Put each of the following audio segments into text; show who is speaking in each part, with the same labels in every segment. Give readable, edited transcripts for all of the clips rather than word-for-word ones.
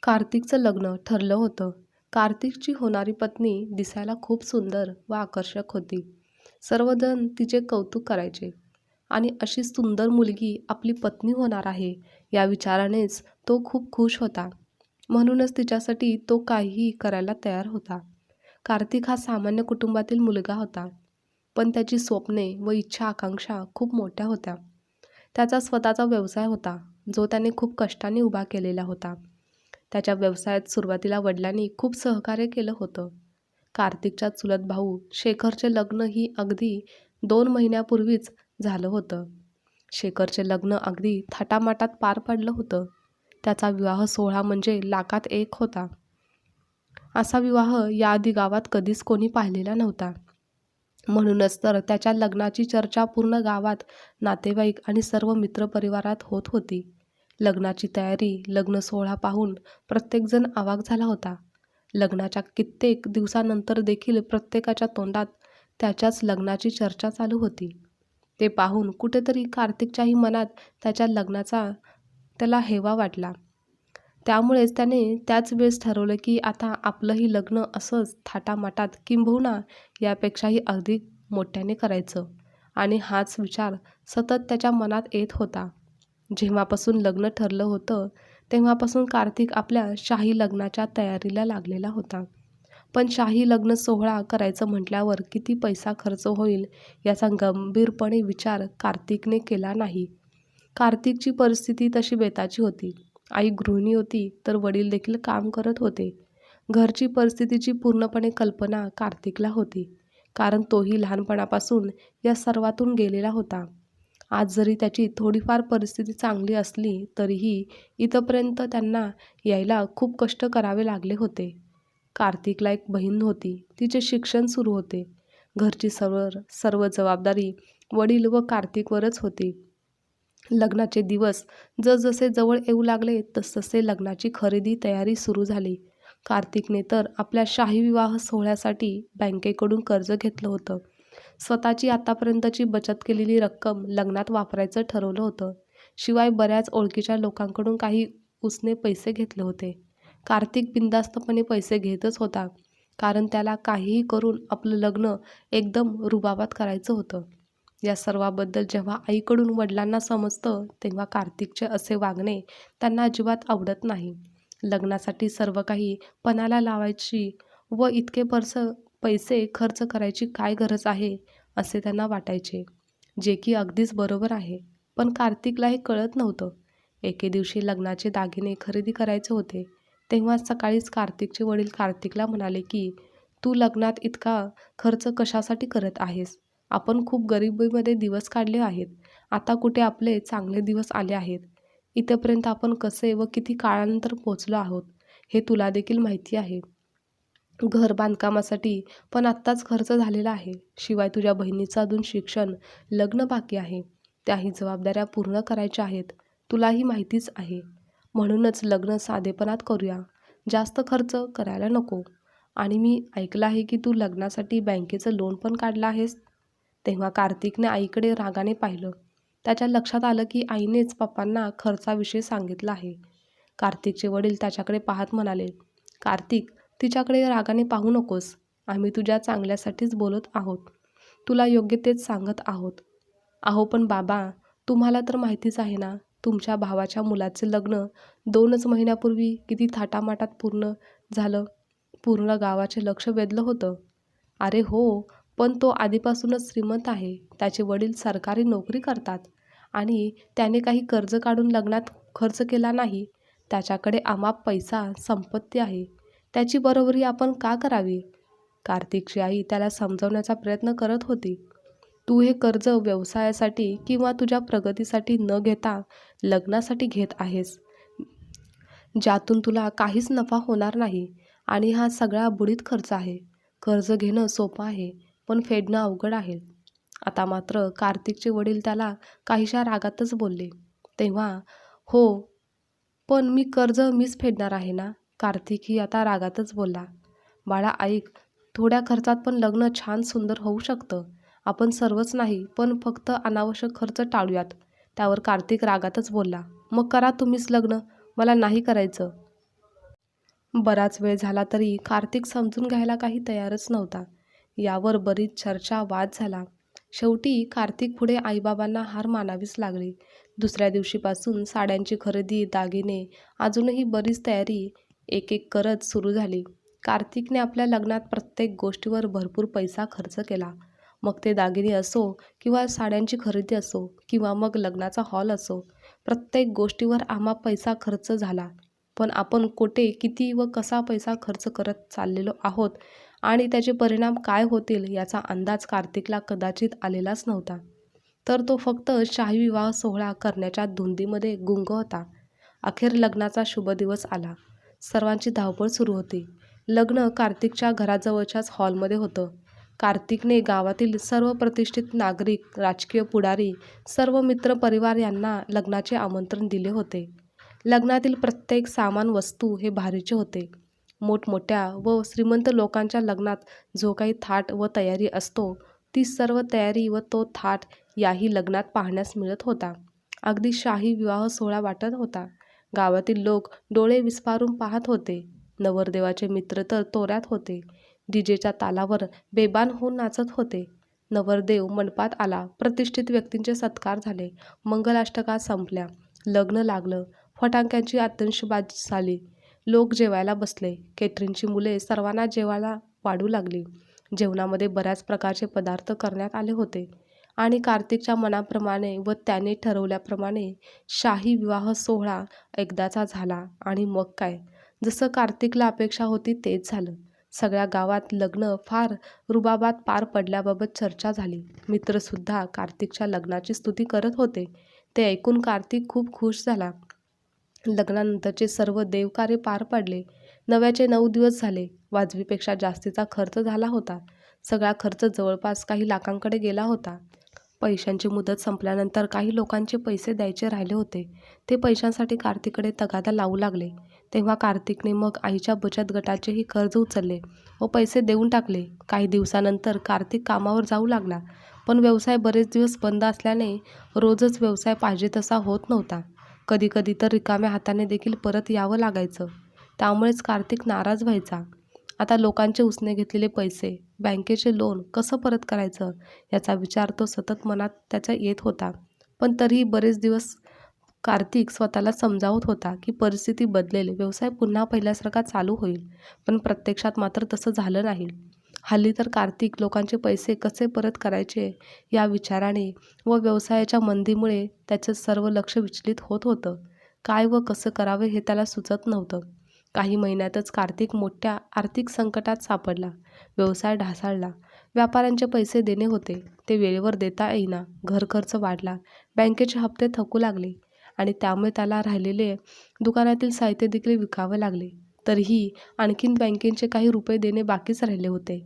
Speaker 1: कार्तिकचं लग्न ठरलं होतं. कार्तिकची होणारी पत्नी दिसायला खूप सुंदर व आकर्षक होती. सर्वजण तिचे कौतुक करायचे आणि अशी सुंदर मुलगी आपली पत्नी होणार आहे या विचारानेच तो खूप खुश होता. म्हणूनच तिच्यासाठी तो काहीही करायला तयार होता. कार्तिक हा सामान्य कुटुंबातील मुलगा होता, पण त्याची स्वप्ने व इच्छा आकांक्षा खूप मोठ्या होत्या. त्याचा स्वतःचा व्यवसाय होता, जो त्याने खूप कष्टाने उभा केलेला होता. त्याच्या व्यवसायात सुरुवातीला वडिलांनी खूप सहकार्य केलं होतं. कार्तिकचा चुलत भाऊ शेखरचे लग्नही अगदी 2 महिन्यापूर्वीच झालं होतं. शेखरचे लग्न अगदी थाटामाटात पार पडलं होतं. त्याचा विवाह सोहळा म्हणजे लाखात एक होता. असा विवाह याआधी गावात कधीच कोणी पाहिलेला नव्हता. म्हणूनच तर त्याच्या लग्नाची चर्चा पूर्ण गावात, नातेवाईक आणि सर्व मित्रपरिवारात होत होती. लग्नाची तयारी, लग्न सोहळा पाहून प्रत्येकजण अवाक झाला होता. लग्नाच्या कित्येक दिवसानंतर देखील प्रत्येकाच्या तोंडात त्याच्याच लग्नाची चर्चा चालू होती. ते पाहून कुठेतरी कार्तिकच्याही मनात त्याच्या लग्नाचा त्याला हेवा वाटला. त्यामुळेच त्याने त्याच वेळेस ठरवलं की आता आपलंही लग्न असंच थाटामाटात किंबहुना यापेक्षाही अधिक मोठ्याने करायचं. आणि हाच विचार सतत त्याच्या मनात येत होता. जेव्हापासून लग्न ठरलं होतं तेव्हापासून कार्तिक आपल्या शाही लग्नाच्या तयारीला लागलेला होता. पण शाही लग्न सोहळा करायचं म्हटल्यावर किती पैसा खर्च होईल याचा गंभीरपणे विचार कार्तिकने केला नाही. कार्तिकची परिस्थिती तशी बेताची होती. आई गृहिणी होती तर वडील देखील काम करत होते. घरची परिस्थितीची पूर्णपणे कल्पना कार्तिकला होती, कारण तोही लहानपणापासून या सर्वातून गेलेला होता. आज जरी त्याची थोडीफार परिस्थिती चांगली असली तरीही इथपर्यंत त्यांना यायला खूप कष्ट करावे लागले होते. कार्तिकला एक बहीण होती. तिचे शिक्षण सुरू होते. घरची सर्व जबाबदारी वडील व कार्तिकवरच होती. लग्नाचे दिवस जसजसे जवळ येऊ लागले तसतसे लग्नाची खरेदी तयारी सुरू झाली. कार्तिकने तर आपल्या शाही विवाह सोहळ्यासाठी बँकेकडून कर्ज घेतलं होतं. स्वतःची आतापर्यंतची बचत केलेली रक्कम लग्नात वापरायचं ठरवलं होतं. शिवाय बऱ्याच ओळखीच्या लोकांकडून काही उसने पैसे घेतले होते. कार्तिक बिनधास्तपणे पैसे घेतच होता, कारण त्याला काहीही करून आपलं लग्न एकदम रुबाबात करायचं होतं. या सर्वाबद्दल जेव्हा आईकडून वडिलांना समजतं तेव्हा कार्तिकचे असे वागणे त्यांना अजिबात आवडत नाही. लग्नासाठी सर्व काही पणाला लावायची व इतके पैसे खर्च करायची काय गरज आहे असे त्यांना वाटायचे, जे की अगदीच बरोबर आहे. पण कार्तिकला हे कळत नव्हतं. एके दिवशी लग्नाचे दागिने खरेदी करायचे होते. तेव्हा सकाळीच कार्तिकचे वडील कार्तिकला म्हणाले की तू लग्नात इतका खर्च कशासाठी करत आहेस? आपण खूप गरिबीमध्ये दिवस काढले आहेत. आता कुठे आपले चांगले दिवस आले आहेत. इथपर्यंत आपण कसे व किती काळानंतर पोचलो आहोत हे तुला देखील माहिती आहे. घर बांधकामासाठी पण आत्ताच खर्च झालेला आहे. शिवाय तुझ्या बहिणीचं अजून शिक्षण, लग्न बाकी आहे. त्याही जबाबदाऱ्या पूर्ण करायच्या आहेत. तुलाही माहितीच आहे. म्हणूनच लग्न साधेपणात करूया. जास्त खर्च करायला नको. आणि मी ऐकलं आहे की तू लग्नासाठी बँकेचं लोन पण काढलं आहेस. तेव्हा कार्तिकने आईकडे रागाने पाहिलं. त्याच्या लक्षात आलं की आईनेच पप्पांना खर्चाविषयी सांगितलं आहे. कार्तिकचे वडील त्याच्याकडे पाहत म्हणाले, कार्तिक, तिच्याकडे रागाने पाहू नकोस. आम्ही तुझ्या चांगल्यासाठीच बोलत आहोत. तुला योग्य तेच सांगत आहोत. अहो पण बाबा, तुम्हाला तर माहितीच आहे ना, तुमच्या भावाच्या मुलाचे लग्न 2च महिन्यापूर्वी किती थाटामाटात पूर्ण झालं. पूर्ण गावाचे लक्ष वेधलं होतं. अरे हो, पण तो आधीपासूनच श्रीमंत आहे. त्याचे वडील सरकारी नोकरी करतात आणि त्याने काही कर्ज काढून लग्नात खर्च केला नाही. त्याच्याकडे अमाप पैसा, संपत्ती आहे. त्याची बरोबरी आपण का करावी? कार्तिकची आई त्याला समजवण्याचा प्रयत्न करत होती. तू हे कर्ज व्यवसायासाठी किंवा तुझ्या प्रगतीसाठी न घेता लग्नासाठी घेत आहेस, ज्यातून तुला काहीच नफा होणार नाही. आणि हा सगळा बुडीत खर्च आहे. कर्ज घेणं सोपं आहे, पण फेडणं अवघड आहे. आता मात्र कार्तिकचे वडील त्याला काहीशा रागातच बोलले. तेव्हा हो, पण कर्ज मीच फेडणार आहे ना. कार्तिकही आता रागातच बोलला. बाळा ऐक, थोड्या खर्चात पण लग्न छान सुंदर होऊ शकतं. आपण सर्वच नाही, पण फक्त अनावश्यक खर्च टाळूयात. त्यावर कार्तिक रागातच बोलला, मग करा तुम्हीच लग्न, मला नाही करायचं. बराच वेळ झाला तरी कार्तिक समजून घ्यायला काही तयारच नव्हता. यावर बरीच चर्चा, वाद झाला. शेवटी कार्तिक पुढे आईबाबांना हार मानावीच लागली. दुसऱ्या दिवशीपासून साड्यांची खरेदी, दागिने, अजूनही बरीच तयारी एक एक करत सुरू झाली. कार्तिकने आपल्या लग्नात प्रत्येक गोष्टीवर भरपूर पैसा खर्च केला. मग ते दागिने असो किंवा साड्यांची खरेदी असो किंवा मग लग्नाचा हॉल असो, प्रत्येक गोष्टीवर आम्हा पैसा खर्च झाला. पण आपण कोठे, किती व कसा पैसा खर्च करत चाललेलो आहोत आणि त्याचे परिणाम काय होतील याचा अंदाज कार्तिकला कदाचित आलेलाच नव्हता. तर तो फक्त शाही विवाह सोहळा करण्याच्या धुंदीमध्ये गुंग होता. अखेर लग्नाचा शुभ दिवस आला. सर्वांची धावपळ सुरू होती. लग्न कार्तिकच्या घराजवळच्याच हॉलमध्ये होतं. कार्तिकने गावातील सर्व प्रतिष्ठित नागरिक, राजकीय पुढारी, सर्व मित्रपरिवार यांना लग्नाचे आमंत्रण दिले होते. लग्नातील प्रत्येक सामान, वस्तू हे भारीचे होते. मोठमोठ्या व श्रीमंत लोकांच्या लग्नात जो काही थाट व तयारी असतो, ती सर्व तयारी व तो थाट याही लग्नात पाहण्यास मिळत होता. अगदी शाही विवाह सोहळा वाटत होता. गावातील लोक डोळे विस्फारून पाहत होते. नवरदेवाचे मित्र तर तोऱ्यात होते. डीजेच्या तालावर बेभान होऊन नाचत होते. नवरदेव मंडपात आला. प्रतिष्ठित व्यक्तींचे सत्कार झाले. मंगलाष्टका संपल्या. लग्न लागलं. फटाक्यांची आतिषबाजी झाली. लोक जेवायला बसले. केटरिंगची मुले सर्वांना जेवायला वाढू लागली. जेवणामध्ये बऱ्याच प्रकारचे पदार्थ करण्यात आले होते आणि कार्तिकच्या मनाप्रमाणे व त्याने ठरवल्याप्रमाणे शाही विवाह सोहळा एकदाचा झाला. आणि मग काय, जसं कार्तिकला अपेक्षा होती तेच झालं. सगळ्या गावात लग्न फार रुबाबात पार पडल्याबाबत चर्चा झाली. मित्रसुद्धा कार्तिकच्या लग्नाची स्तुती करत होते. ते ऐकून कार्तिक खूप खुश झाला. लग्नानंतरचे सर्व देवकार्य पार पडले. नव्याचे 9 दिवस झाले. वाजवीपेक्षा जास्तीचा खर्च झाला होता. सगळा खर्च जवळपास काही लाखांकडे गेला होता. पैशांची मुदत संपल्यानंतर काही लोकांचे पैसे द्यायचे राहिले होते. ते पैशांसाठी कार्तिककडे तगादा लावू लागले. तेव्हा कार्तिकने मग आईच्या बचत गटाचेही कर्ज उचलले व पैसे देऊन टाकले. काही दिवसानंतर कार्तिक कामावर जाऊ लागला. पण व्यवसाय बरेच दिवस बंद असल्याने रोजच व्यवसाय पाहिजे तसा होत नव्हता. कधीकधी तर रिकाम्या हाताने देखील परत यावं लागायचं. त्यामुळेच कार्तिक नाराज व्हायचा. आता लोकांचे उसने घेतलेले पैसे, बँकेचे लोन कसं परत करायचं याचा विचार तो सतत मनात त्याच्या येत होता. पण तरीही बरेच दिवस कार्तिक स्वतःला समजावत होता की परिस्थिती बदलेल, व्यवसाय पुन्हा पहिल्यासारखा चालू होईल. पण प्रत्यक्षात मात्र तसं झालं नाही. हल्ली तर कार्तिक लोकांचे पैसे कसे परत करायचे या विचाराने व व्यवसायाच्या मंदीमुळे त्याचं सर्व लक्ष विचलित होत होतं. काय व कसं करावे हे त्याला सुचत नव्हतं. काही महिन्यातच कार्तिक मोठ्या आर्थिक संकटात सापडला. व्यवसाय ढासळला. व्यापाऱ्यांचे पैसे देणे होते, ते वेळेवर देता येईना. घरखर्च वाढला. बँकेचे हप्ते थकू लागले आणि त्यामुळे त्याला राहिलेले दुकानातील साहित्य देखील विकावे लागले. तरीही आणखीन बँकेचे काही रुपये देणे बाकीच राहिले होते.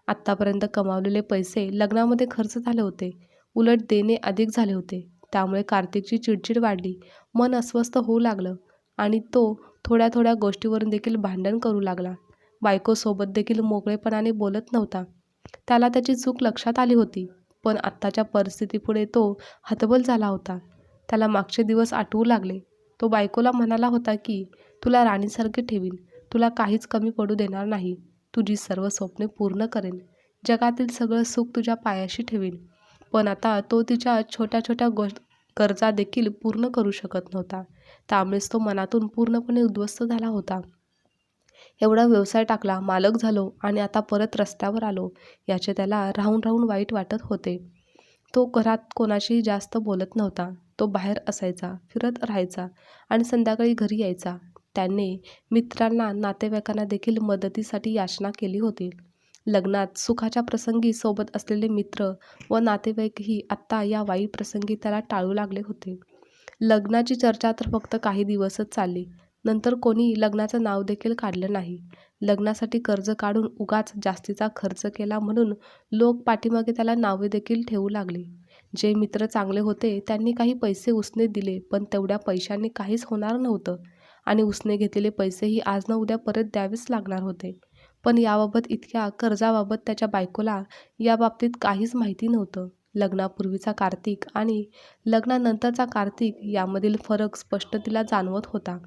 Speaker 1: आत्तापर्यंत कमावलेले पैसे लग्नामध्ये खर्च झाले होते. उलट देणे अधिक झाले होते. त्यामुळे कार्तिकची चिडचिड वाढली. मन अस्वस्थ होऊ लागलं आणि तो थोड्या थोड्या गोष्टीवरून देखील भांडण करू लागला. बायकोसोबत देखील मोकळेपणाने बोलत नव्हता. त्याला त्याची चूक लक्षात आली होती. पण आत्ताच्या परिस्थितीपुढे तो हतबल झाला होता. त्याला मागचे दिवस आठवू लागले. तो बायकोला म्हणाला होता की तुला राणीसारखे ठेवीन, तुला काहीच कमी पडू देणार नाही, तुझी सर्व स्वप्ने पूर्ण करेन, जगातील सगळं सुख तुझ्या पायाशी ठेवीन. पण आता तो तिच्या छोट्या छोट्या गरजा देखील पूर्ण करू शकत नव्हता. त्यामुळेच तो मनातून पूर्णपणे उद्ध्वस्त झाला होता. एवढा व्यवसाय टाकला, मालक झालो आणि आता परत रस्त्यावर आलो याचे त्याला राहून राहून वाईट वाटत होते. तो घरात कोणाशीही जास्त बोलत नव्हता. तो बाहेर असायचा, फिरत राहायचा आणि संध्याकाळी घरी यायचा. त्याने मित्रांना, नातेवाईकांना देखील मदतीसाठी याचना केली होती. लग्नात सुखाच्या प्रसंगी सोबत असलेले मित्र व नातेवाईकही आत्ता या वाईट प्रसंगी त्याला टाळू लागले होते. लग्नाची चर्चा तर फक्त काही दिवसच चालली. नंतर कोणी लग्नाचं नाव देखील काढलं नाही. लग्नासाठी कर्ज काढून उगाच जास्तीचा खर्च केला म्हणून लोक पाठीमागे त्याला नावे देखील ठेवू लागले. जे मित्र चांगले होते त्यांनी काही पैसे उसने दिले, पण तेवढ्या पैशांनी काहीच होणार नव्हतं आणि उसने घेतलेले पैसेही आज ना उद्या परत द्यावेच लागणार होते. पण याबाबत, इतक्या कर्जाबाबत त्याच्या बायकोला याबाबतीत काहीच माहिती नव्हतं. लग्नापूर्वीचा कार्तिक आणि लग्नानंतरचा कार्तिक यामधील फरक स्पष्ट तिला जाणवत होता.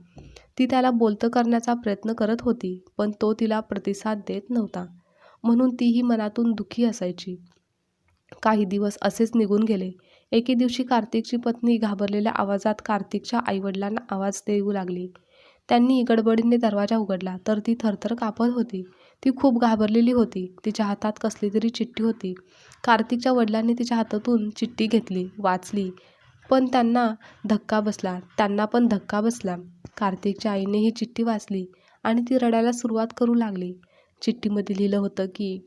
Speaker 1: ती त्याला बोलतं करण्याचा प्रयत्न करत होती, पण तो तिला प्रतिसाद देत नव्हता. म्हणून तीही मनातून दुःखी असायची. काही दिवस असेच निघून गेले. एके दिवशी कार्तिकची पत्नी घाबरलेल्या आवाजात कार्तिकच्या आईवडिलांना आवाज देऊ लागली. त्यांनी गडबडीने दरवाजा उघडला तर ती थरथर कापत होती. ती खूप घाबरलेली होती. तिच्या हातात कसली तरी चिठ्ठी होती. कार्तिकच्या वडिलांनी तिच्या हातातून चिठ्ठी घेतली, वाचली, पण त्यांना पण धक्का बसला. कार्तिकच्या आईने ही चिठ्ठी वाचली आणि ती रडायला सुरुवात करू लागली. चिठ्ठीमध्ये लिहिलं होतं की,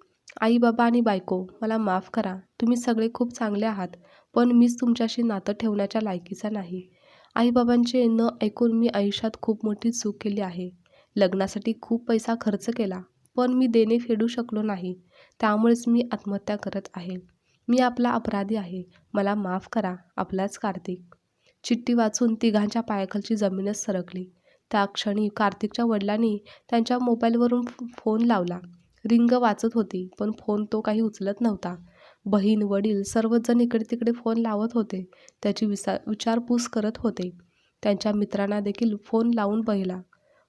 Speaker 1: आई बाबा आणि बायको, मला माफ करा. तुम्ही सगळे खूप चांगले आहात, पण मीच तुमच्याशी नातं ठेवण्याच्या लायकीचा नाही. आईबाबांचे न ऐकून मी आयुष्यात खूप मोठी चूक केली आहे. लग्नासाठी खूप पैसा खर्च केला, पण मी देणे फेडू शकलो नाही. त्यामुळेच मी आत्महत्या करत आहे. मी आपला अपराधी आहे. मला माफ करा. आपलाच कार्तिक. चिठ्ठी वाचून तिघांच्या पायाखालची जमीनच सरकली. त्या क्षणी कार्तिकच्या वडिलांनी त्यांच्या मोबाईलवरून फोन लावला. रिंग वाजत होती, पण फोन तो काही उचलत नव्हता. बहीण, वडील सर्वच जण इकडे तिकडे फोन लावत होते. त्याची विचारपूस करत होते. त्यांच्या मित्रांना देखील फोन लावून पाहिला,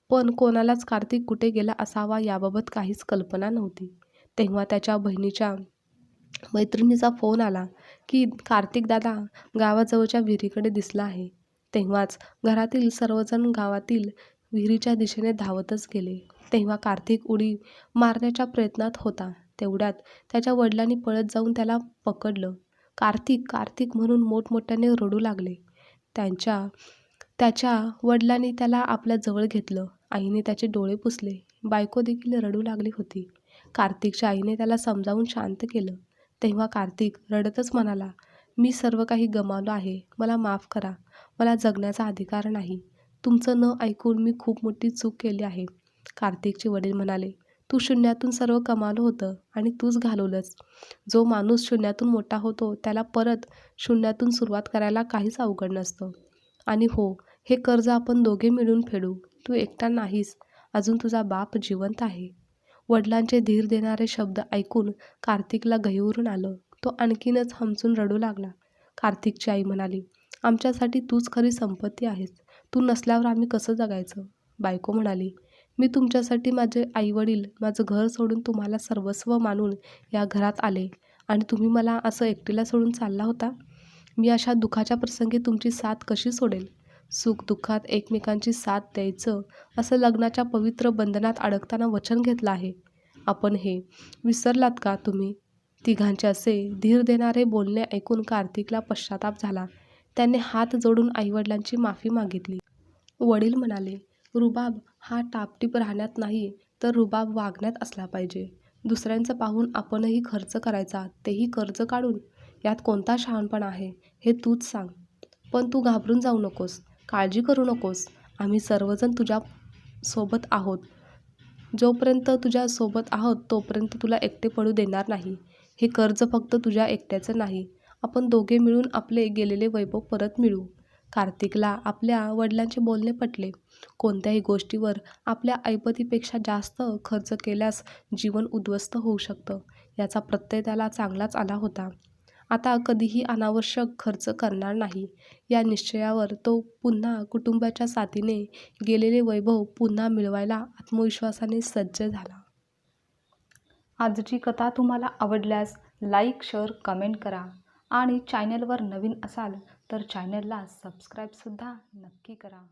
Speaker 1: पण कोणालाच कार्तिक कुठे गेला असावा याबाबत काहीच कल्पना नव्हती. तेव्हा त्याच्या बहिणीच्या मैत्रिणीचा फोन आला की कार्तिक दादा गावाजवळच्या विहिरीकडे दिसला आहे. तेव्हाच घरातील सर्वजण गावातील विहिरीच्या दिशेने धावतच गेले. तेव्हा कार्तिक उडी मारण्याच्या प्रयत्नात होता. तेवढ्यात त्याच्या वडिलांनी पळत जाऊन त्याला पकडलं. कार्तिक, कार्तिक म्हणून मोठमोठ्याने रडू लागले. त्याच्या वडिलांनी त्याला आपल्या जवळ घेतलं. आईने त्याचे डोळे पुसले. बायको देखील रडू लागली होती. कार्तिकच्या आईने त्याला समजावून शांत केलं. तेव्हा कार्तिक रडतच म्हणाला, मी सर्व काही गमावलं आहे. मला माफ करा. मला जगण्याचा अधिकार नाही. तुमचं न ऐकून मी खूप मोठी चूक केली आहे. कार्तिकचे वडील म्हणाले, तू शून्यातून सर्व कमावलं होतं आणि तूच घालवलंस. जो माणूस शून्यातून मोठा होतो त्याला परत शून्यातून सुरुवात करायला काहीच अवघड नसतं. आणि हो, हे कर्ज आपण दोघे मिळून फेडू. तू एकटा नाहीस. अजून तुझा बाप जिवंत आहे. वडिलांचे धीर देणारे शब्द ऐकून कार्तिकला गहिवरून आलं. तो आणखीनच हमसून रडू लागला. कार्तिकची आई म्हणाली, आमच्यासाठी तूच खरी संपत्ती आहेस. तू नसल्यावर आम्ही कसं जगायचं? बायको म्हणाली, मी तुमच्यासाठी माझे आईवडील, माझं घर सोडून तुम्हाला सर्वस्व मानून या घरात आले आणि तुम्ही मला असं एकटीला सोडून चालला होता? मी अशा दुःखाच्या प्रसंगी तुमची साथ कशी सोडेल? सुख-दुःखात एकमेकांची साथ द्यायचं असं लग्नाच्या पवित्र बंधनात अडकताना वचन घेतलं आहे. आपण हे विसरलात का तुम्ही? तिघांचे असे धीर देणारे बोलणे ऐकून कार्तिकला पश्चाताप झाला. त्याने हात जोडून आईवडिलांची माफी मागितली. वडील म्हणाले, रुबाब हा टापटीप राहण्यात नाही, तर रुबाब वागण्यात असला पाहिजे. दुसऱ्यांचं पाहून आपणही खर्च करायचा, तेही कर्ज काढून. यात कोणता शहाणपणा आहे, हे तूच सांग. पण तू घाबरून जाऊ नकोस. काळजी करू नकोस. आम्ही सर्वजण तुझ्या सोबत आहोत. जोपर्यंत तुझ्या सोबत आहोत तोपर्यंत तुला एकटे पडू देणार नाही. हे कर्ज फक्त तुझ्या एकट्याचं नाही. आपण दोघे मिळून आपले गेलेले वैभव परत मिळवू. कार्तिकला आपल्या वडिलांचे बोलणे पटले. कोणत्याही गोष्टीवर आपल्या ऐपतीपेक्षा जास्त खर्च केल्यास जीवन उद्ध्वस्त होऊ शकतं, याचा प्रत्यय त्याला चांगलाच आला होता. आता कधीही अनावश्यक खर्च करणार नाही, या निश्चयावर तो पुन्हा कुटुंबाच्या साथीने गेलेले वैभव पुन्हा मिळवायला आत्मविश्वासाने सज्ज झाला. आजची कथा तुम्हाला आवडल्यास लाईक, शेअर, कमेंट करा आणि चॅनलवर नवीन असाल तर चॅनलला सबस्क्राईबसुद्धा नक्की करा.